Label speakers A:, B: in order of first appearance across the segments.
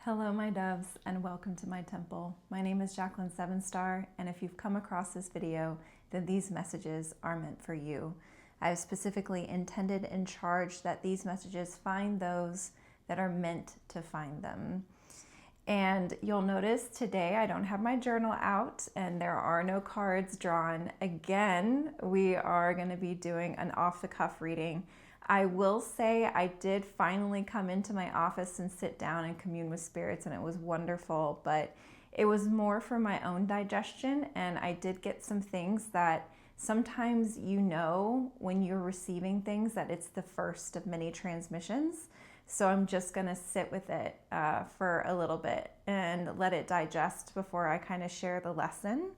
A: Hello, my doves, and welcome to my temple. My name is Jacqueline Sevenstar, and if you've come across this video, then these messages are meant for you. I have specifically intended and charged that these messages find those that are meant to find them. And you'll notice today I don't have my journal out and there are no cards drawn. Again, we are going to be doing an off-the-cuff reading. I will say I did finally come into my office and sit down and commune with spirits, and it was wonderful, but it was more for my own digestion, and I did get some things that sometimes you know when you're receiving things that it's the first of many transmissions. So I'm just going to sit with it for a little bit and let it digest before I kind of share the lesson.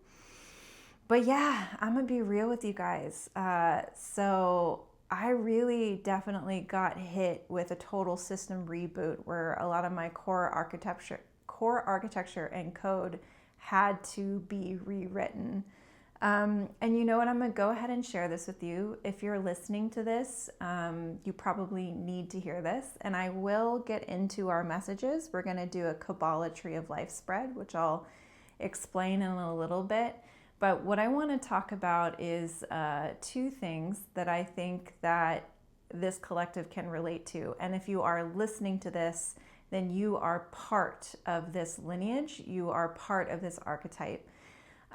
A: But yeah, I'm going to be real with you guys. So I really definitely got hit with a total system reboot where a lot of my core architecture and code had to be rewritten. And you know what? I'm going to go ahead and share this with you. If you're listening to this, you probably need to hear this. And I will get into our messages. We're going to do a Kabbalah Tree of Life spread, which I'll explain in a little bit. But what I want to talk about is two things that I think that this collective can relate to. And if you are listening to this, then you are part of this lineage. You are part of this archetype.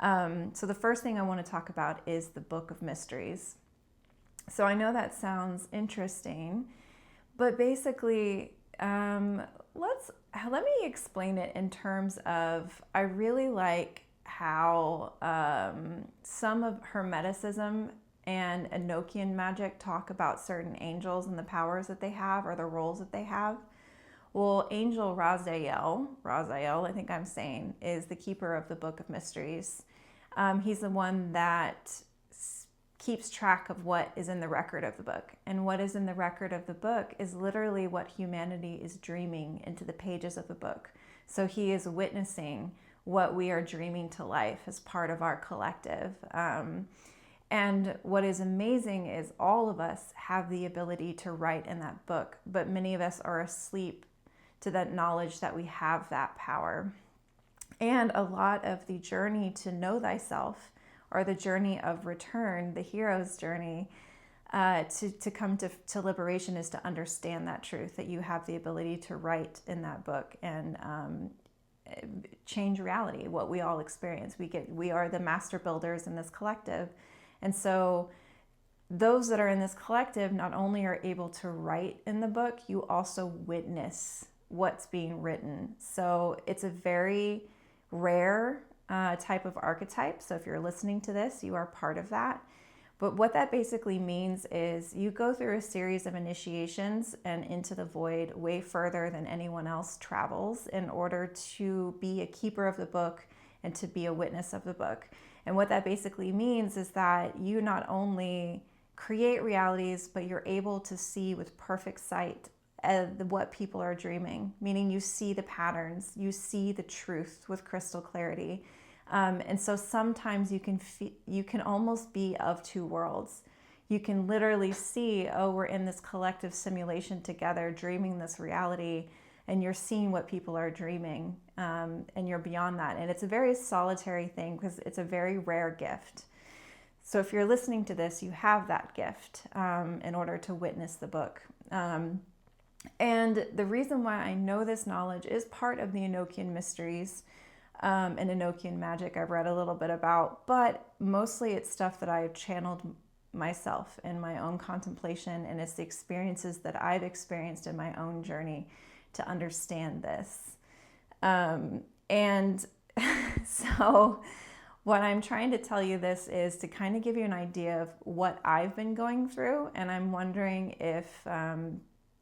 A: So the first thing I want to talk about is the Book of Mysteries. So I know that sounds interesting, but basically, let me explain it in terms of, I really like how some of Hermeticism and Enochian magic talk about certain angels and the powers that they have or the roles that they have. Well, Angel Raziel, I think I'm saying, is the keeper of the Book of Mysteries. He's the one that keeps track of what is in the record of the book. And what is in the record of the book is literally what humanity is dreaming into the pages of the book. So he is witnessing what we are dreaming to life as part of our collective. And what is amazing is all of us have the ability to write in that book, but many of us are asleep to that knowledge that we have that power. And a lot of the journey to know thyself, or the journey of return, the hero's journey, to come to liberation, is to understand that truth, that you have the ability to write in that book and change reality, what we all experience. We are the master builders in this collective. And so those that are in this collective not only are able to write in the book, you also witness what's being written. So it's a very rare type of archetype. So if you're listening to this, you are part of that. But what that basically means is you go through a series of initiations and into the void way further than anyone else travels in order to be a keeper of the book and to be a witness of the book. And what that basically means is that you not only create realities, but you're able to see with perfect sight what people are dreaming, meaning you see the patterns, you see the truth with crystal clarity. And so sometimes you can almost be of two worlds. You can literally see, oh, we're in this collective simulation together, dreaming this reality, and you're seeing what people are dreaming, and you're beyond that. And it's a very solitary thing because it's a very rare gift. So if you're listening to this, you have that gift in order to witness the book. And the reason why I know this knowledge is part of the Enochian mysteries and Enochian magic I've read a little bit about, but mostly it's stuff that I've channeled myself in my own contemplation, and it's the experiences that I've experienced in my own journey to understand this. And so what I'm trying to tell you this is to kind of give you an idea of what I've been going through, and I'm wondering if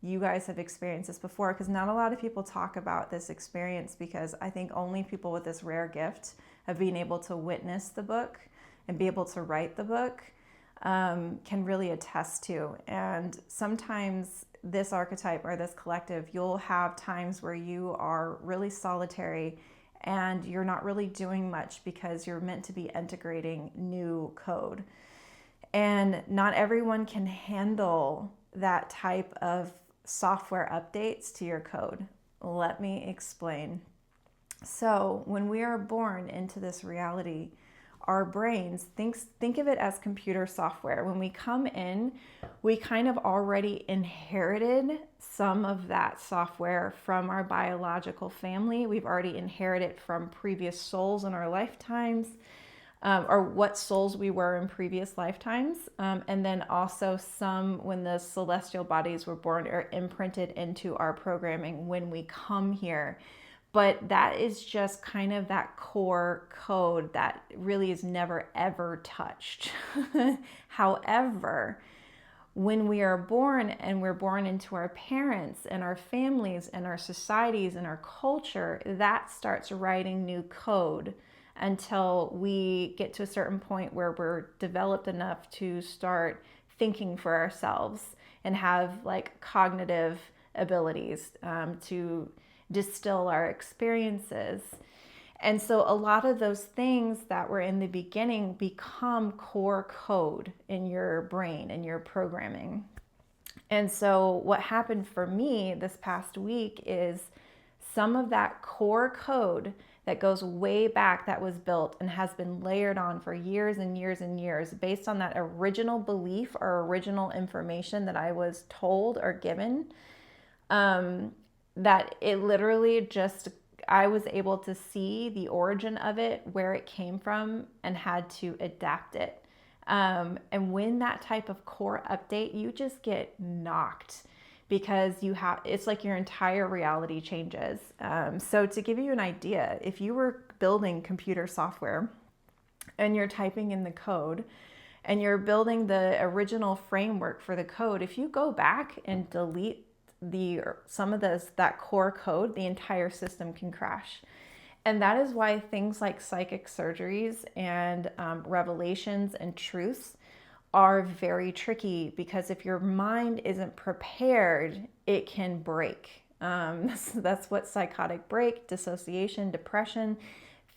A: you guys have experienced this before, because not a lot of people talk about this experience, because I think only people with this rare gift of being able to witness the book and be able to write the book can really attest to. And sometimes this archetype or this collective, you'll have times where you are really solitary and you're not really doing much because you're meant to be integrating new code. And not everyone can handle that type of software updates to your code. Let me explain. So when we are born into this reality, our brains, think of it as computer software. When we come in, we kind of already inherited some of that software from our biological family. We've already inherited from previous souls in our lifetimes, or what souls we were in previous lifetimes. And then also some when the celestial bodies were born are imprinted into our programming when we come here. But that is just kind of that core code that really is never ever touched. However, when we are born and we're born into our parents and our families and our societies and our culture, that starts writing new code until we get to a certain point where we're developed enough to start thinking for ourselves and have like cognitive abilities to distill our experiences. And so a lot of those things that were in the beginning become core code in your brain and your programming. And so what happened for me this past week is some of that core code that goes way back that was built and has been layered on for years and years and years based on that original belief or original information that I was told or given, that it literally just, I was able to see the origin of it, where it came from, and had to adapt it. And when that type of core update, you just get knocked because it's like your entire reality changes. So to give you an idea, if you were building computer software and you're typing in the code and you're building the original framework for the code, if you go back and delete that core code, the entire system can crash. And that is why things like psychic surgeries and revelations and truths are very tricky, because if your mind isn't prepared, it can break. That's what psychotic break, dissociation, depression,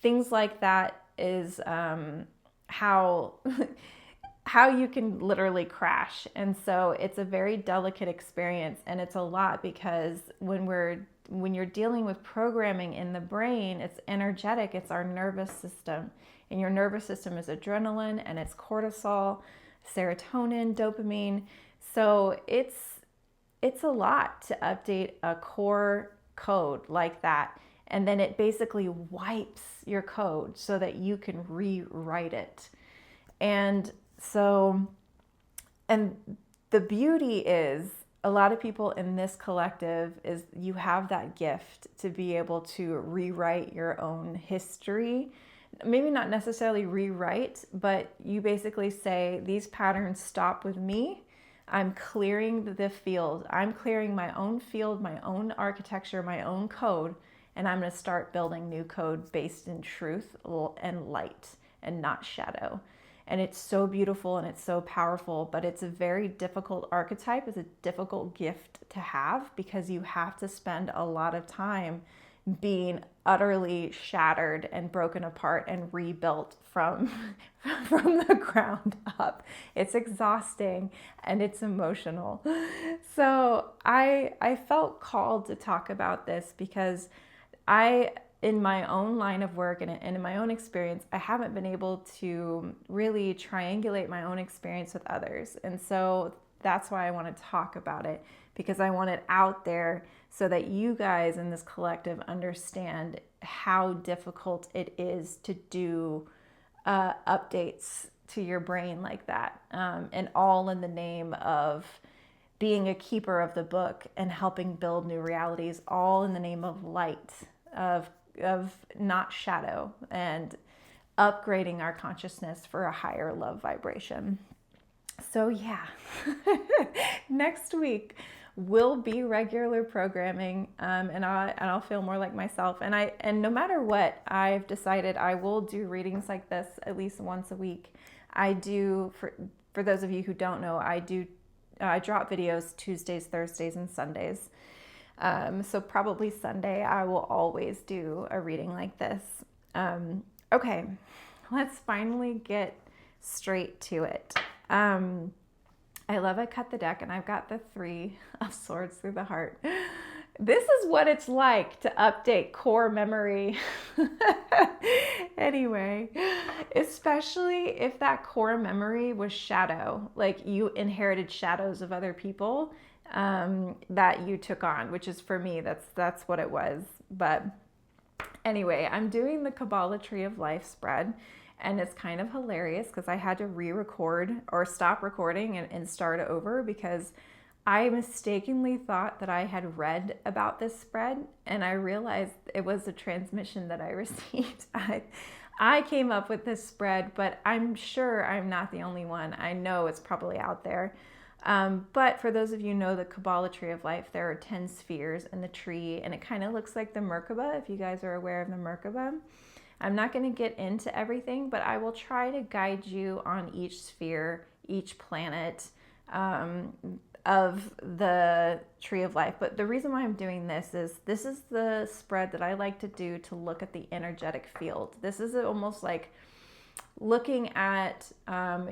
A: things like that is how you can literally crash. And so it's a very delicate experience, and it's a lot because when you're dealing with programming in the brain, it's energetic, it's our nervous system. And your nervous system is adrenaline and it's cortisol, serotonin, dopamine. So it's a lot to update a core code like that. And then it basically wipes your code so that you can rewrite it. And the beauty is, a lot of people in this collective is you have that gift to be able to rewrite your own history. Maybe not necessarily rewrite, but you basically say, these patterns stop with me. I'm clearing the field. I'm clearing my own field, my own architecture, my own code, and I'm going to start building new code based in truth and light and not shadow. And it's so beautiful and it's so powerful, but it's a very difficult archetype. It's a difficult gift to have because you have to spend a lot of time being utterly shattered and broken apart and rebuilt from the ground up. It's exhausting and it's emotional. So I felt called to talk about this because in my own line of work and in my own experience, I haven't been able to really triangulate my own experience with others. And so that's why I want to talk about it, because I want it out there so that you guys in this collective understand how difficult it is to do updates to your brain like that, and all in the name of being a keeper of the book and helping build new realities, all in the name of light, of not shadow, and upgrading our consciousness for a higher love vibration. So yeah, next week will be regular programming, and I'll feel more like myself. And no matter what, I've decided I will do readings like this at least once a week. I do, for those of you who don't know, I drop videos Tuesdays, Thursdays, and Sundays. So probably Sunday, I will always do a reading like this. Okay, let's finally get straight to it. I love I cut the deck and I've got the 3 of Swords through the heart. This is what it's like to update core memory. Anyway, especially if that core memory was shadow, like you inherited shadows of other people that you took on, which is for me, that's what it was. But anyway, I'm doing the Kabbalah Tree of Life spread, and it's kind of hilarious because I had to re-record or stop recording and start over because I mistakenly thought that I had read about this spread, and I realized it was a transmission that I received. I came up with this spread, but I'm sure I'm not the only one. I know it's probably out there. But for those of you who know the Kabbalah Tree of Life, there are 10 spheres in the tree, and it kind of looks like the Merkaba, if you guys are aware of the Merkaba. I'm not going to get into everything, but I will try to guide you on each sphere, each planet, of the Tree of Life. But the reason why I'm doing this is the spread that I like to do to look at the energetic field. This is almost like looking at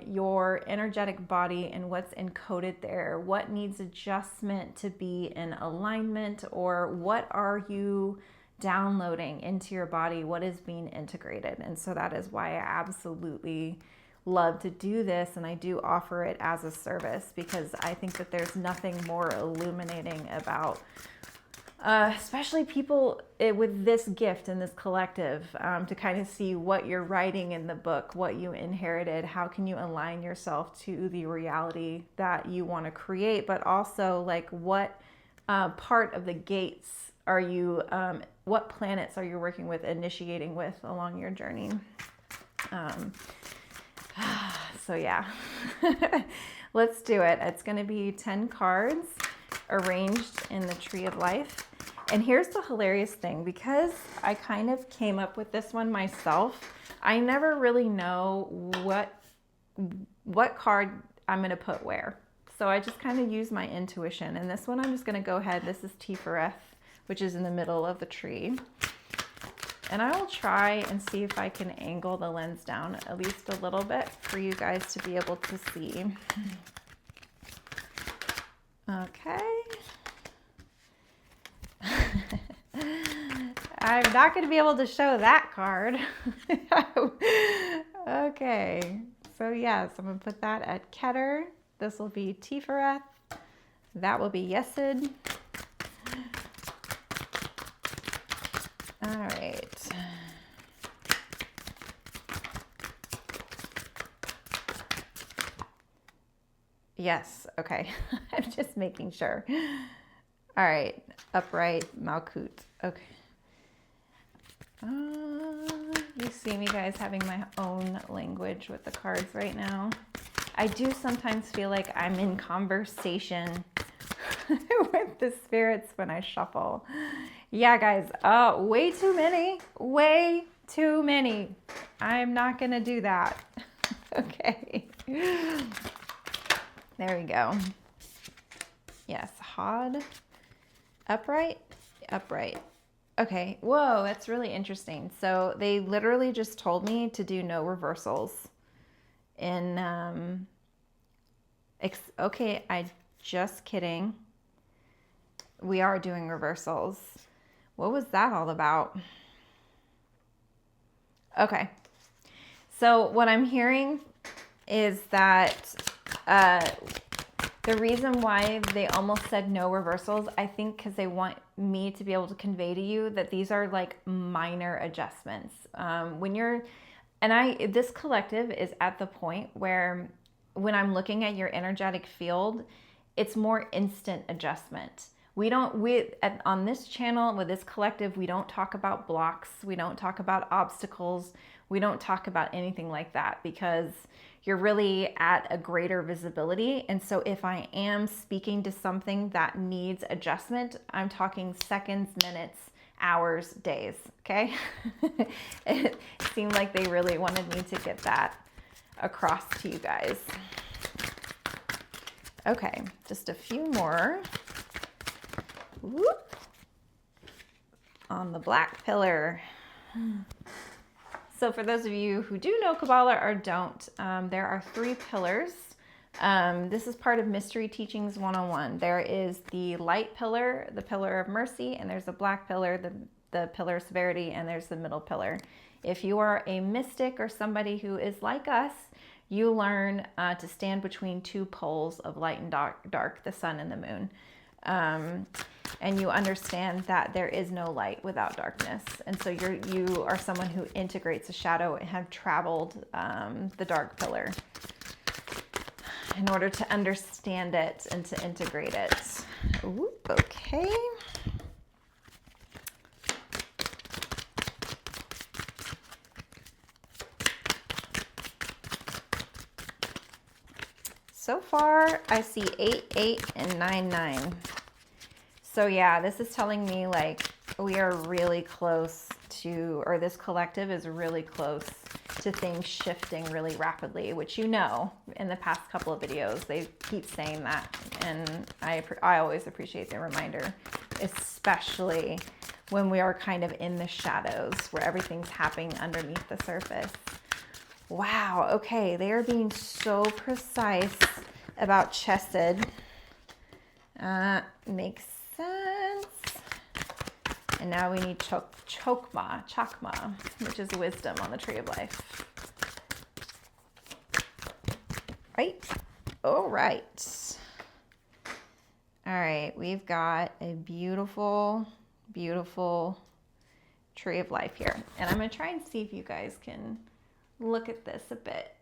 A: your energetic body and what's encoded there, what needs adjustment to be in alignment, or what are you downloading into your body, what is being integrated. And so that is why I absolutely love to do this, and I do offer it as a service because I think that there's nothing more illuminating about especially people with this gift and this collective, to kind of see what you're writing in the book, what you inherited, how can you align yourself to the reality that you want to create, but also like what part of the gates are you, what planets are you working with, initiating with along your journey. So yeah, let's do it. It's going to be 10 cards arranged in the Tree of Life. And here's the hilarious thing, because I kind of came up with this one myself, I never really know what card I'm going to put where. So I just kind of use my intuition. And this one I'm just going to go ahead. This is Tifereth, which is in the middle of the tree. And I will try and see if I can angle the lens down at least a little bit for you guys to be able to see. Okay. I'm not going to be able to show that card. Okay. So yes, I'm going to put that at Keter. This will be Tifereth. That will be Yesod. All right. Yes, okay. I'm just making sure. All right, upright, Malkut. Okay. You see me guys having my own language with the cards right now. I do sometimes feel like I'm in conversation with the spirits when I shuffle. Yeah, guys, way too many. I'm not gonna do that. Okay. There we go. Yes, Hod. Upright. Okay, whoa, that's really interesting. So they literally just told me to do no reversals. Okay, just kidding. We are doing reversals. What was that all about? Okay, so what I'm hearing is that the reason why they almost said no reversals, I think because they want me to be able to convey to you that these are like minor adjustments. This collective is at the point where when I'm looking at your energetic field, it's more instant adjustment. On this channel with this collective, we don't talk about blocks. We don't talk about obstacles. We don't talk about anything like that because you're really at a greater visibility. And so if I am speaking to something that needs adjustment, I'm talking seconds, minutes, hours, days, okay? It seemed like they really wanted me to get that across to you guys. Okay, just a few more. Whoop. On the black pillar. So for those of you who do know Kabbalah or don't, there are 3 pillars This is part of Mystery Teachings 101. There is the light pillar, the pillar of mercy, and there's a black pillar, the pillar of severity, and there's the middle pillar. If you are a mystic or somebody who is like us, you learn to stand between two poles of light and dark, the sun and the moon. And you understand that there is no light without darkness. And so you are someone who integrates a shadow and have traveled the dark pillar in order to understand it and to integrate it. Ooh, okay. So far, I see 8, 8, and 9, 9. So yeah, this is telling me like we are really close to, or this collective is really close to things shifting really rapidly, which you know in the past couple of videos, they keep saying that. And I always appreciate the reminder, especially when we are kind of in the shadows where everything's happening underneath the surface. Wow, okay, they are being so precise about chesed. Makes sense. And now we need chokmah, which is wisdom on the tree of life. Right? All right. All right, we've got a beautiful, beautiful tree of life here. And I'm going to try and see if you guys can look at this a bit.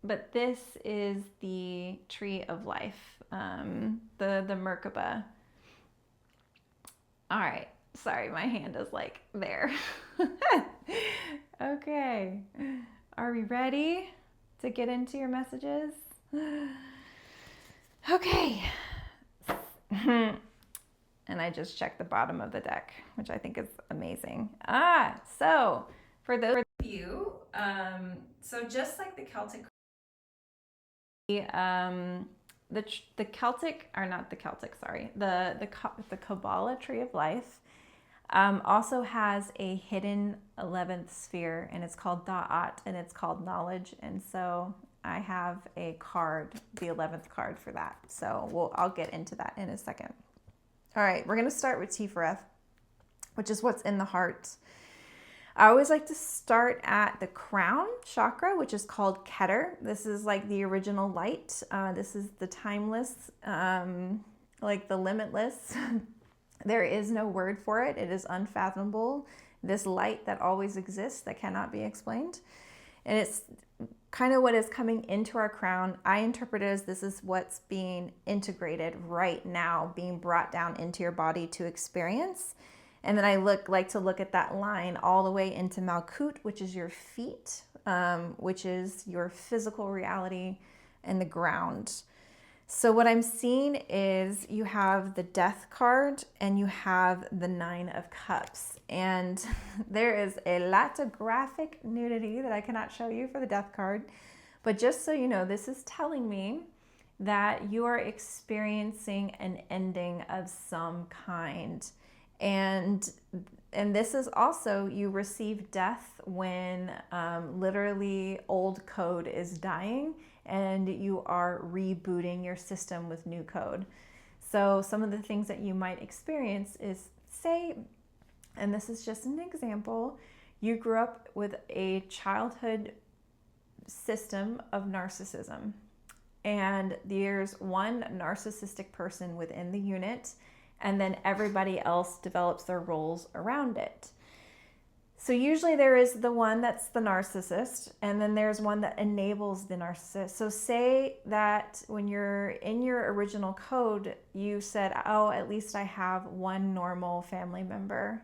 A: But this is the tree of life, the Merkaba. All right, sorry, my hand is like there. Okay, are we ready to get into your messages? Okay. And I just checked the bottom of the deck, which I think is amazing. So for those of you, so just like the Celtic, the Celtic, or not the Celtic, sorry, the Kabbalah tree of life also has a hidden 11th sphere, and it's called Da'at, and it's called knowledge. And so I have a card, the 11th card for that. So I'll get into that in a second. All right, we're going to start with Tifereth, which is what's in the heart. I always like to start at the crown chakra, which is called Keter. This is like the original light. This is the timeless, like the limitless. There is no word for it. It is unfathomable. This light that always exists, that cannot be explained. And it's kind of what is coming into our crown. I interpret it as this is what's being integrated right now, being brought down into your body to experience. And then I like to look at that line all the way into Malkut, which is your feet, which is your physical reality and the ground. So what I'm seeing is you have the Death card and you have the 9 of Cups. And there is a lot of graphic nudity that I cannot show you for the Death card. But just so you know, this is telling me that you are experiencing an ending of some kind. And this is also, you receive death when literally old code is dying and you are rebooting your system with new code. So some of the things that you might experience is, say, and this is just an example, you grew up with a childhood system of narcissism, and there's one narcissistic person within the unit, and then everybody else develops their roles around it. So usually there is the one that's the narcissist, and then there's one that enables the narcissist. So say that when you're in your original code, you said, oh, at least I have one normal family member,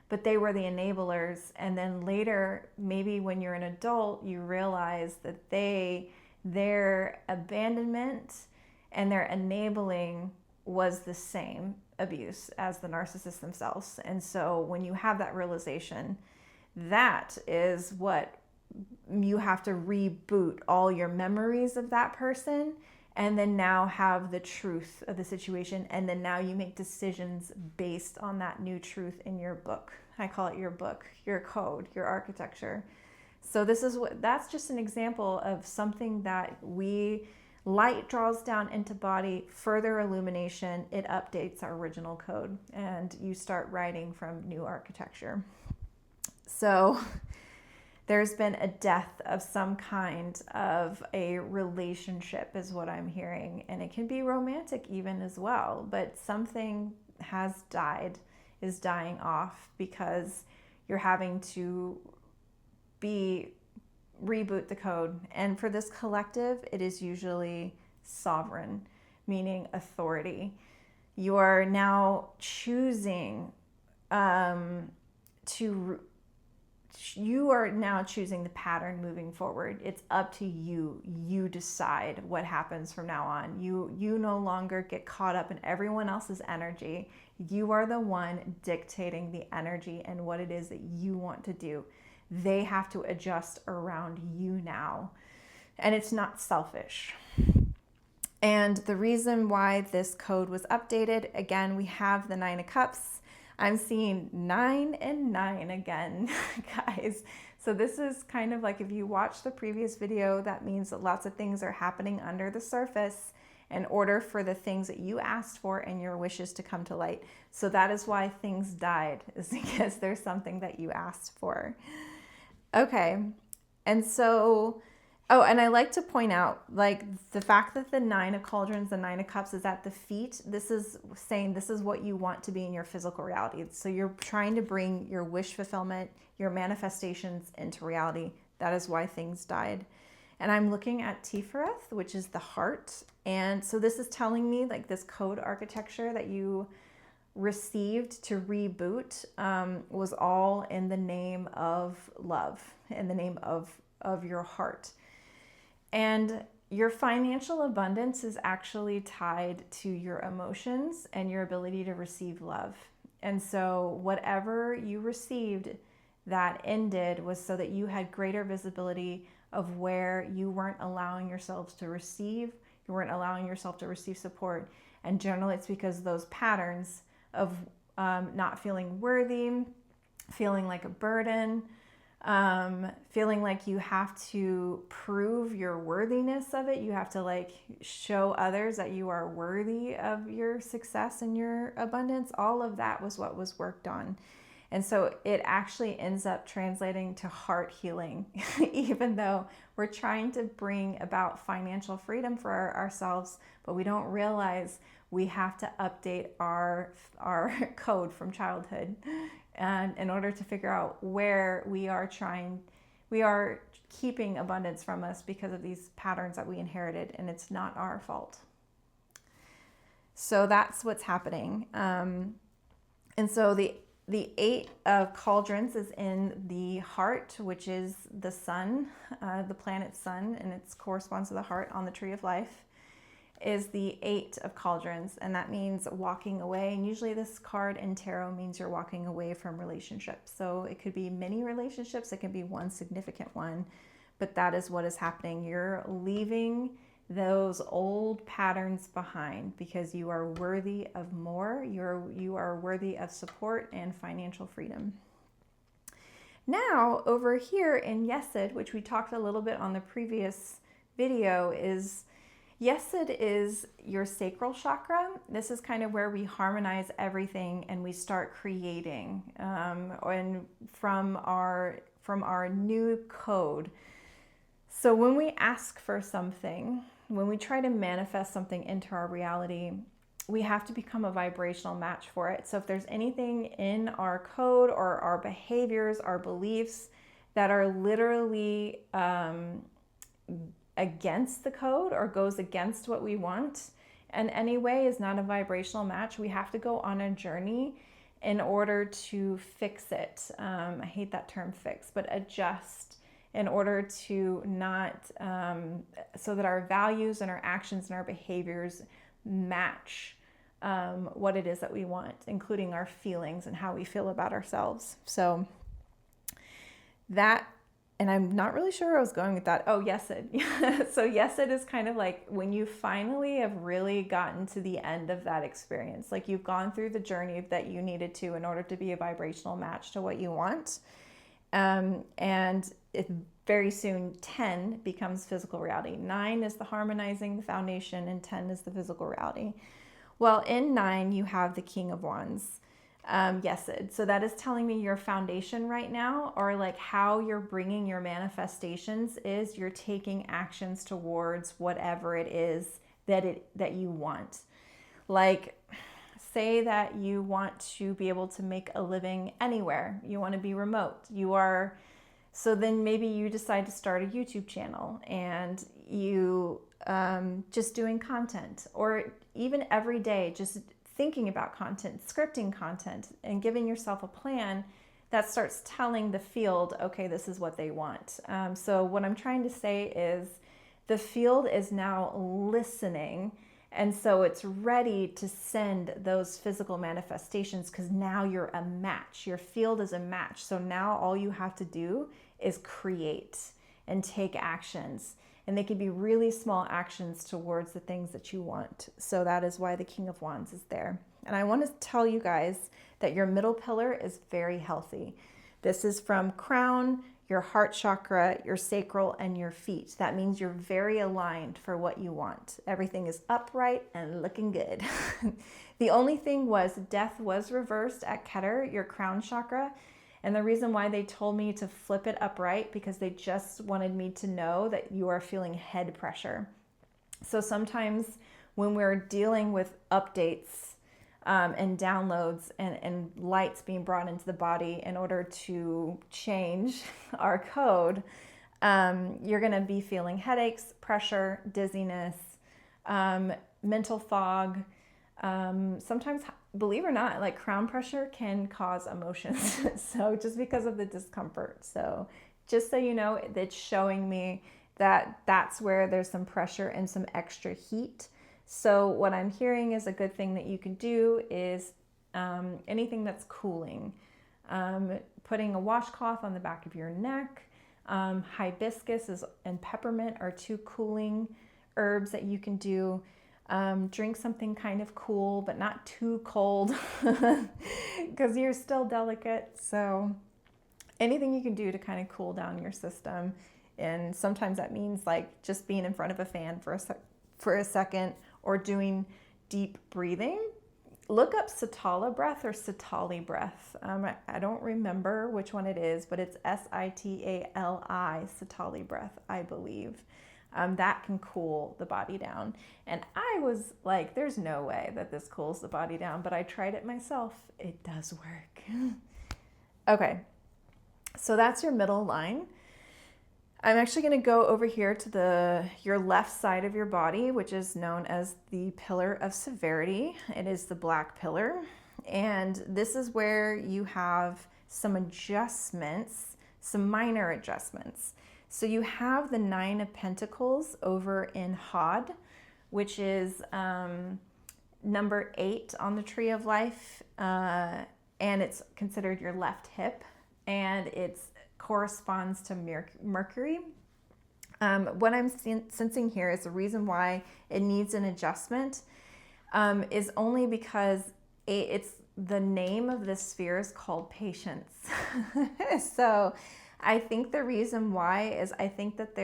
A: but they were the enablers. And then later, maybe when you're an adult, you realize that their abandonment and their enabling was the same abuse as the narcissists themselves. And so when you have that realization, that is what you have to reboot all your memories of that person, and then now have the truth of the situation, and then now you make decisions based on that new truth in your book. I call it your book, your code, your architecture. So that's just an example of something that light draws down into body, further illumination, it updates our original code, and you start writing from new architecture. So there's been a death of some kind of a relationship is what I'm hearing. And it can be romantic even as well, but something is dying off because you're having to reboot the code. And for this collective, it is usually sovereign, meaning authority. You are now choosing the pattern moving forward. It's up to you. You decide what happens from now on. You no longer get caught up in everyone else's energy. You are the one dictating the energy and what it is that you want to do. They have to adjust around you now. And it's not selfish. And the reason why this code was updated, again, we have the 9 of Cups. I'm seeing 9 and 9 again, guys. So this is kind of like if you watch the previous video, that means that lots of things are happening under the surface in order for the things that you asked for and your wishes to come to light. So that is why things died, is because there's something that you asked for. Okay, and so, and I like to point out, like, the fact that the 9 of Cauldrons, the 9 of Cups is at the feet, this is saying this is what you want to be in your physical reality. So you're trying to bring your wish fulfillment, your manifestations into reality. That is why things died. And I'm looking at Tifereth, which is the heart. And so this is telling me, like, this code architecture that you received to reboot was all in the name of love, in the name of your heart. And your financial abundance is actually tied to your emotions and your ability to receive love. And so whatever you received that ended was so that you had greater visibility of where you weren't allowing yourselves to receive, you weren't allowing yourself to receive support. And generally it's because those patterns of not feeling worthy, feeling like a burden, feeling like you have to prove your worthiness of it. You have to, like, show others that you are worthy of your success and your abundance. All of that was what was worked on. And so it actually ends up translating to heart healing, even though we're trying to bring about financial freedom for ourselves, but we don't realize we have to update our code from childhood, and in order to figure out where we are keeping abundance from us because of these patterns that we inherited, and it's not our fault. So that's what's happening. And so the 8 of Cauldrons is in the heart, which is the sun, the planet sun, and it corresponds to the heart on the tree of life, is the 8 of Cauldrons, and that means walking away. And usually this card in tarot means you're walking away from relationships. So it could be many relationships, it can be one significant one, but that is what is happening. You're leaving those old patterns behind because you are worthy of more. You are worthy of support and financial freedom. Now, over here in Yesod, which we talked a little bit on the previous video, is Yesod is your sacral chakra. This is kind of where we harmonize everything and we start creating and from our new code. So when we ask for something, when we try to manifest something into our reality, we have to become a vibrational match for it. So if there's anything in our code or our behaviors, our beliefs that are literally against the code or goes against what we want in any way, is not a vibrational match, we have to go on a journey in order to fix it. I hate that term fix, but adjust, in order to not, so that our values and our actions and our behaviors match what it is that we want, including our feelings and how we feel about ourselves. So that, and I'm not really sure where I was going with that. Oh, Yesod. So Yesod is kind of like when you finally have really gotten to the end of that experience, like you've gone through the journey that you needed to in order to be a vibrational match to what you want. And it very soon 10 becomes physical reality. 9 is the harmonizing, the foundation, and 10 is the physical reality. Well, in 9, you have the King of Wands. Yes, so that is telling me your foundation right now, or like how you're bringing your manifestations is you're taking actions towards whatever it is that you want. Like, say that you want to be able to make a living anywhere. You want to be remote. So then maybe you decide to start a YouTube channel and you just doing content, or even every day just thinking about content, scripting content, and giving yourself a plan that starts telling the field, okay, this is what they want. So what I'm trying to say is the field is now listening, and so it's ready to send those physical manifestations because now you're a match. Your field is a match. So now all you have to do is create and take actions. And they can be really small actions towards the things that you want. So that is why the King of Wands is there. And I want to tell you guys that your middle pillar is very healthy. This is from crown, your heart chakra, your sacral, and your feet. That means you're very aligned for what you want. Everything is upright and looking good. The only thing was death was reversed at Keter, your crown chakra. And the reason why they told me to flip it upright, because they just wanted me to know that you are feeling head pressure. So sometimes when we're dealing with updates and downloads and lights being brought into the body in order to change our code, you're going to be feeling headaches, pressure, dizziness, mental fog. Sometimes, believe it or not, like crown pressure can cause emotions. So just because of the discomfort. So just so you know, it's showing me that that's where there's some pressure and some extra heat. So what I'm hearing is a good thing that you can do is anything that's cooling. Putting a washcloth on the back of your neck. Hibiscus and peppermint are 2 cooling herbs that you can do. Drink something kind of cool, but not too cold because you're still delicate. So anything you can do to kind of cool down your system. And sometimes that means like just being in front of a fan for a second, or doing deep breathing. Look up Sitala breath or Sitali breath. I don't remember which one it is, but it's Sitali, Sitali breath, I believe. That can cool the body down. And I was like, there's no way that this cools the body down, but I tried it myself. It does work. Okay, so that's your middle line. I'm actually going to go over here to your left side of your body, which is known as the pillar of severity. It is the black pillar. And this is where you have some adjustments, some minor adjustments. So you have the 9 of Pentacles over in Hod, which is number 8 on the tree of life. And it's considered your left hip. And it's corresponds to Mercury. What I'm sensing here is the reason why it needs an adjustment is only because it's the name of this sphere is called patience. So I think the reason why is I think that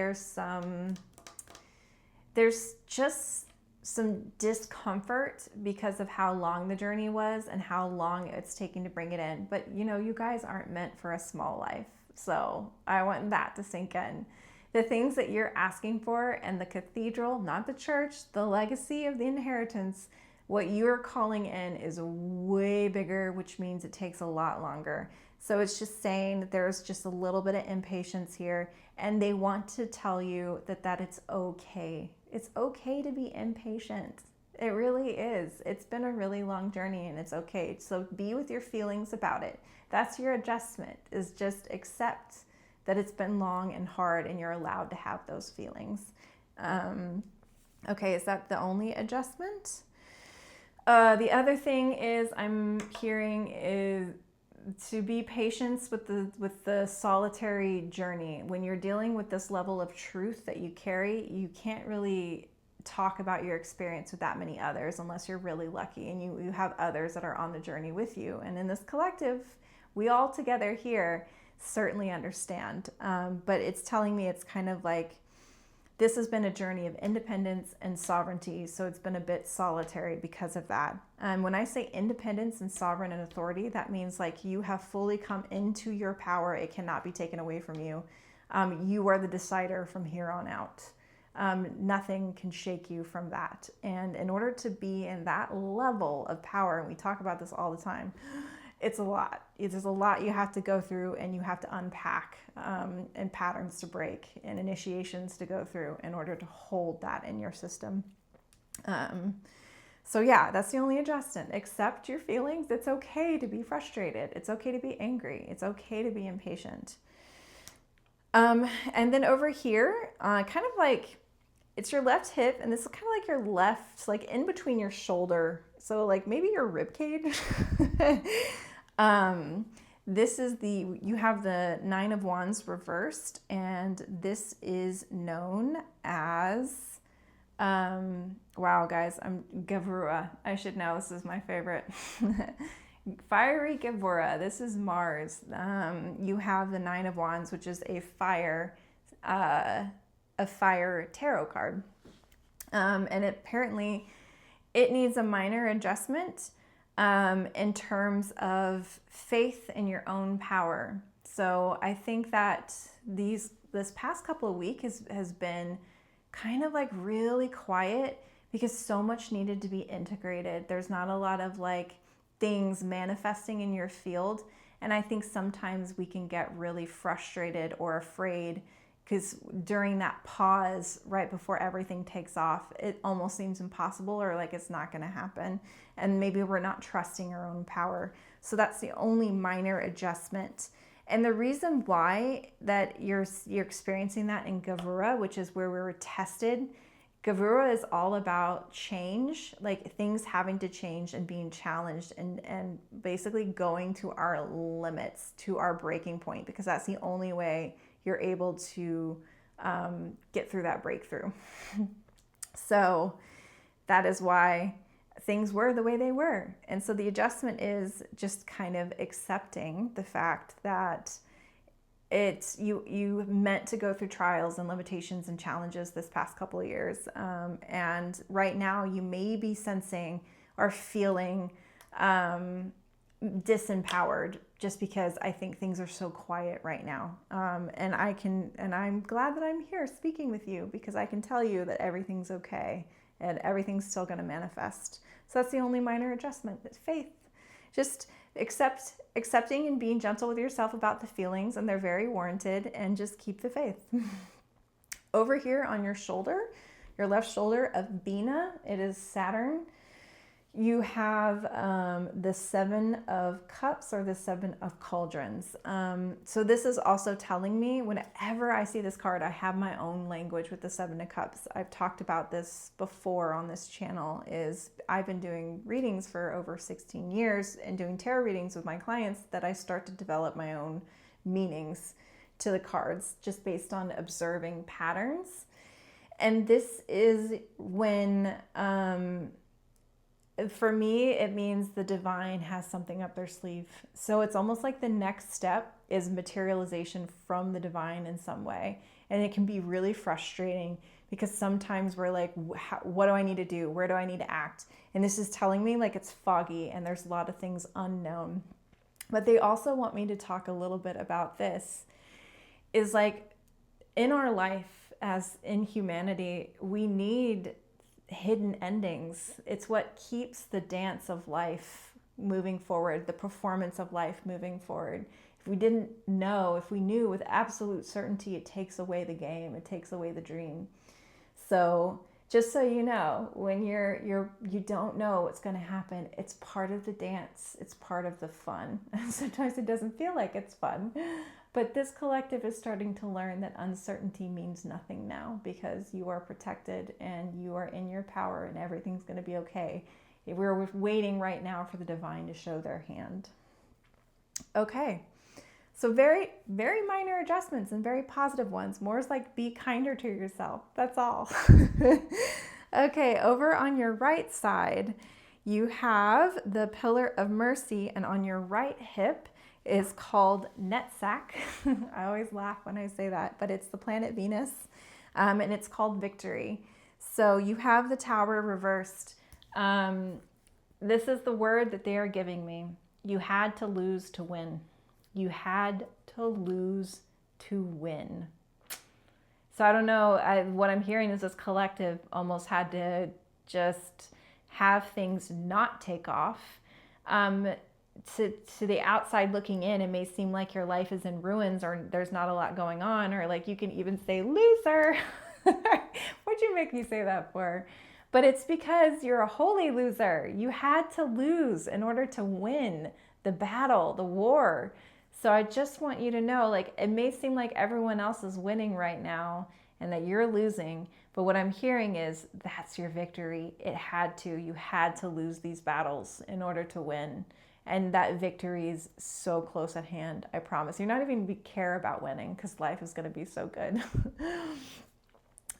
A: there's just some discomfort because of how long the journey was and how long it's taking to bring it in. But you know, you guys aren't meant for a small life. So I want that to sink in. The things that you're asking for and the cathedral, not the church, the legacy of the inheritance, what you're calling in is way bigger, which means it takes a lot longer. So it's just saying that there's just a little bit of impatience here, and they want to tell you that it's okay. It's okay to be impatient. It really is. It's been a really long journey and it's okay. So be with your feelings about it. That's your adjustment, is just accept that it's been long and hard and you're allowed to have those feelings. Okay, is that the only adjustment? The other thing is I'm hearing is to be patient with the solitary journey. When you're dealing with this level of truth that you carry, you can't really talk about your experience with that many others unless you're really lucky and you have others that are on the journey with you. And in this collective, we all together here, certainly understand. But it's telling me it's kind of like, this has been a journey of independence and sovereignty, so it's been a bit solitary because of that. When I say independence and sovereign and authority, that means like you have fully come into your power. It cannot be taken away from you. You are the decider from here on out. Nothing can shake you from that. And in order to be in that level of power, and we talk about this all the time, it's a lot. There's a lot you have to go through, and you have to unpack, and patterns to break and initiations to go through in order to hold that in your system. So yeah, that's the only adjustment. Accept your feelings. It's okay to be frustrated. It's okay to be angry. It's okay to be impatient. And then over here, kind of like, it's your left hip, and this is kind of like your left, like in between your shoulder. So like maybe your rib cage. This is you have the 9 of Wands reversed, and this is known as, wow guys, I'm Gavura. I should know, this is my favorite. Fiery Gavura. This is Mars. You have the 9 of Wands, which is a fire tarot card. And apparently it needs a minor adjustment in terms of faith in your own power. So I think that this past couple of weeks has been kind of like really quiet because so much needed to be integrated. There's not a lot of like things manifesting in your field. And I think sometimes we can get really frustrated or afraid because during that pause right before everything takes off, it almost seems impossible or like it's not going to happen. And maybe we're not trusting our own power. So that's the only minor adjustment. And the reason why that you're experiencing that in Gavura, which is where we were tested, Gavura is all about change, like things having to change and being challenged and basically going to our limits, to our breaking point, because that's the only way you're able to get through that breakthrough. So that is why things were the way they were. And so the adjustment is just kind of accepting the fact that you meant to go through trials and limitations and challenges this past couple of years. And right now you may be sensing or feeling disempowered just because I think things are so quiet right now. And I'm glad that I'm here speaking with you because I can tell you that everything's okay and everything's still going to manifest. So that's the only minor adjustment. It's faith. Just accepting and being gentle with yourself about the feelings, and they're very warranted, and just keep the faith. Over here on your shoulder, your left shoulder of Bina, it is Saturn. You have the 7 of Cups or the 7 of Cauldrons. So this is also telling me whenever I see this card, I have my own language with the 7 of Cups. I've talked about this before on this channel. I've been doing readings for over 16 years and doing tarot readings with my clients that I start to develop my own meanings to the cards just based on observing patterns. And this is when... for me, it means the divine has something up their sleeve. So it's almost like the next step is materialization from the divine in some way. And it can be really frustrating because sometimes we're like, what do I need to do? Where do I need to act? And this is telling me like it's foggy and there's a lot of things unknown. But they also want me to talk a little bit about this. Is like in our life, as in humanity, we need hidden endings. It's what keeps the dance of life moving forward, the performance of life moving forward. If we didn't know, if we knew with absolute certainty, it takes away the game, it takes away the dream. So just so you know, when you don't know what's going to happen, it's part of the dance, it's part of the fun. Sometimes it doesn't feel like it's fun. But this collective is starting to learn that uncertainty means nothing now because you are protected and you are in your power and everything's going to be okay. We're waiting right now for the divine to show their hand. Okay, so very, very minor adjustments and very positive ones. More is like be kinder to yourself. That's all. Okay, over on your right side, You have the pillar of mercy, and on your right hip is called Netsack. I always laugh when I say that, but it's the planet Venus, and it's called victory. So you have the tower reversed. This is the word that they are giving me. You had to lose to win. You had to lose to win. So I don't know, what I'm hearing is this collective almost had to just have things not take off. To the outside looking in, it may seem like your life is in ruins or there's not a lot going on, or like you can even say loser. What'd you make me say that for? But it's because you're a holy loser. You had to lose in order to win the battle, the war. So I just want you to know, like, it may seem like everyone else is winning right now and that you're losing, but what I'm hearing is that's your victory. You had to lose these battles in order to win. And that victory is so close at hand, I promise. You're not even going to care about winning because life is going to be so good.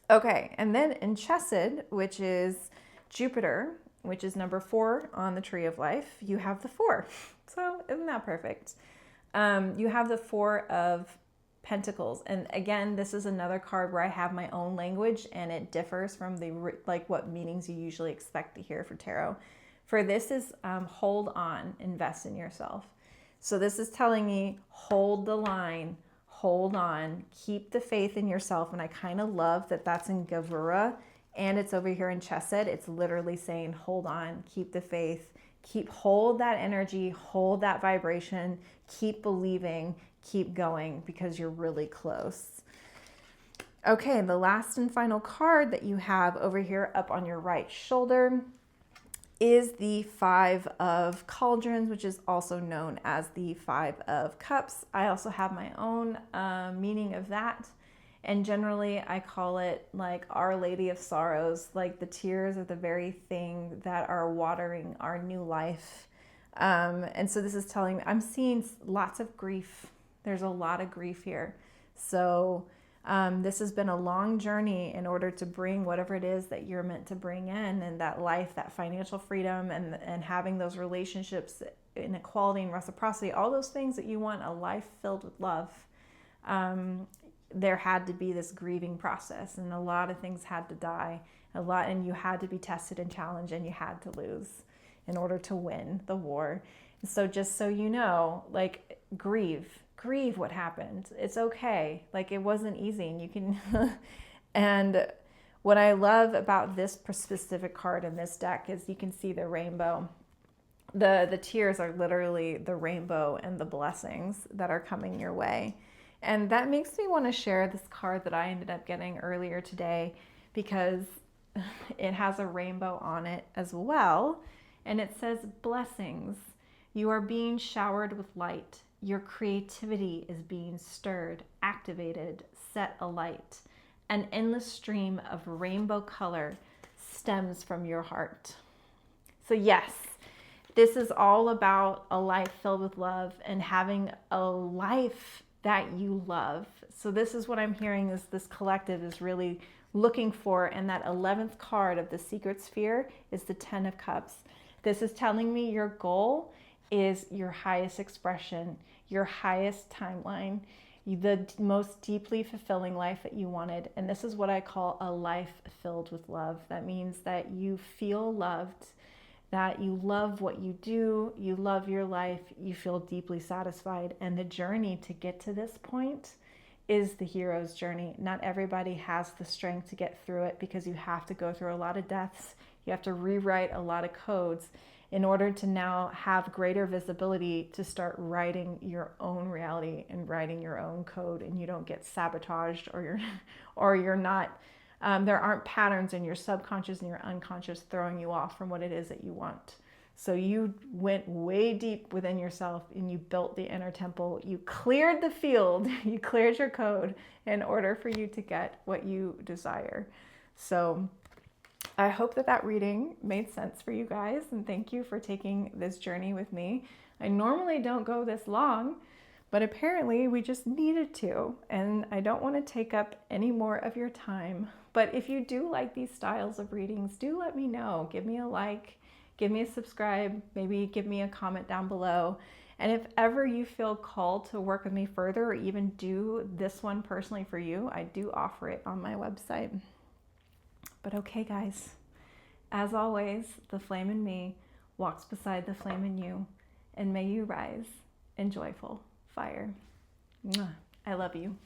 A: Okay, and then in Chesed, which is Jupiter, which is number 4 on the tree of life, you have the 4. So isn't that perfect? You have the 4 of Pentacles. And again, this is another card where I have my own language and it differs from what meanings you usually expect to hear for tarot. For this is hold on, invest in yourself. So this is telling me hold the line, hold on, keep the faith in yourself. And I kind of love that that's in Gavura and it's over here in Chesed. It's literally saying hold on, keep the faith, hold that energy, hold that vibration, keep believing, keep going because you're really close. Okay, the last and final card that you have over here up on your right shoulder is the 5 of Cauldrons, which is also known as the 5 of Cups. I also have my own meaning of that. And generally I call it like Our Lady of Sorrows, like the tears are the very thing that are watering our new life. And so this is telling me, I'm seeing lots of grief. There's a lot of grief here. So this has been a long journey in order to bring whatever it is that you're meant to bring in, and that life, that financial freedom, and having those relationships, inequality and reciprocity, all those things that you want, a life filled with love. There had to be this grieving process, and a lot of things had to die, and you had to be tested and challenged, and you had to lose in order to win the war. And so just so you know, like, grieve what happened. It's okay. Like, it wasn't easy, and you can and what I love about this specific card in this deck is you can see the rainbow. The tears are literally the rainbow and the blessings that are coming your way. And that makes me want to share this card that I ended up getting earlier today because it has a rainbow on it as well. And it says, blessings. You are being showered with light. Your creativity is being stirred, activated, set alight. An endless stream of rainbow color stems from your heart. So yes, this is all about a life filled with love and having a life that you love. So this is what I'm hearing is this collective is really looking for. And that 11th card of the secret sphere is the 10 of Cups. This is telling me your goal is your highest expression, your highest timeline, the most deeply fulfilling life that you wanted. And this is what I call a life filled with love. That means that you feel loved, that you love what you do, you love your life, you feel deeply satisfied. And the journey to get to this point is the hero's journey. Not everybody has the strength to get through it because you have to go through a lot of deaths. You have to rewrite a lot of codes in order to now have greater visibility to start writing your own reality and writing your own code, and you don't get sabotaged or you're not, there aren't patterns in your subconscious and your unconscious throwing you off from what it is that you want. So you went way deep within yourself and you built the inner temple. You cleared the field, you cleared your code in order for you to get what you desire. So I hope that reading made sense for you guys, and thank you for taking this journey with me. I normally don't go this long, but apparently we just needed to, and I don't want to take up any more of your time. But if you do like these styles of readings, do let me know. Give me a like, give me a subscribe, maybe give me a comment down below. And if ever you feel called to work with me further or even do this one personally for you, I do offer it on my website. But okay, guys, as always, the flame in me walks beside the flame in you, and may you rise in joyful fire. Mwah. I love you.